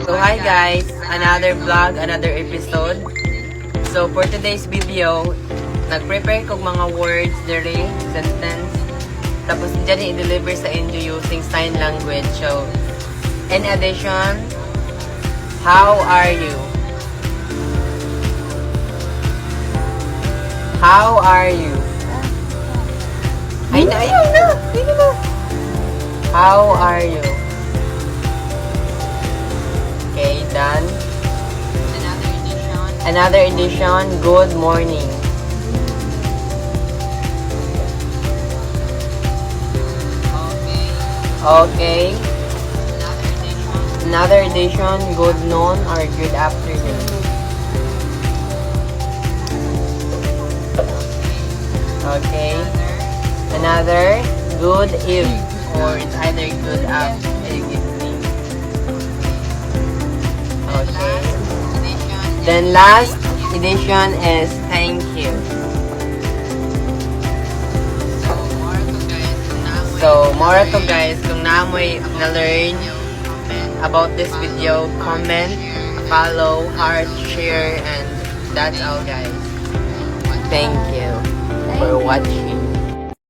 So hi guys, another vlog, another episode. So for today's video, nag-prepare kong mga words dere, sentence. Tapos dyan i-deliver sa inyo using sign language. So, in addition, how are you? How are you? Ay na. How are you? Okay, done. Another edition, good morning. Okay. Another edition, good noon or good afternoon. Okay. Another, good evening. Or it's either good evening. Okay. Then last edition is thank you. So, more to guys, kung naamoy na-learn about this video, comment, follow, heart, share, and that's all guys. Thank you for watching.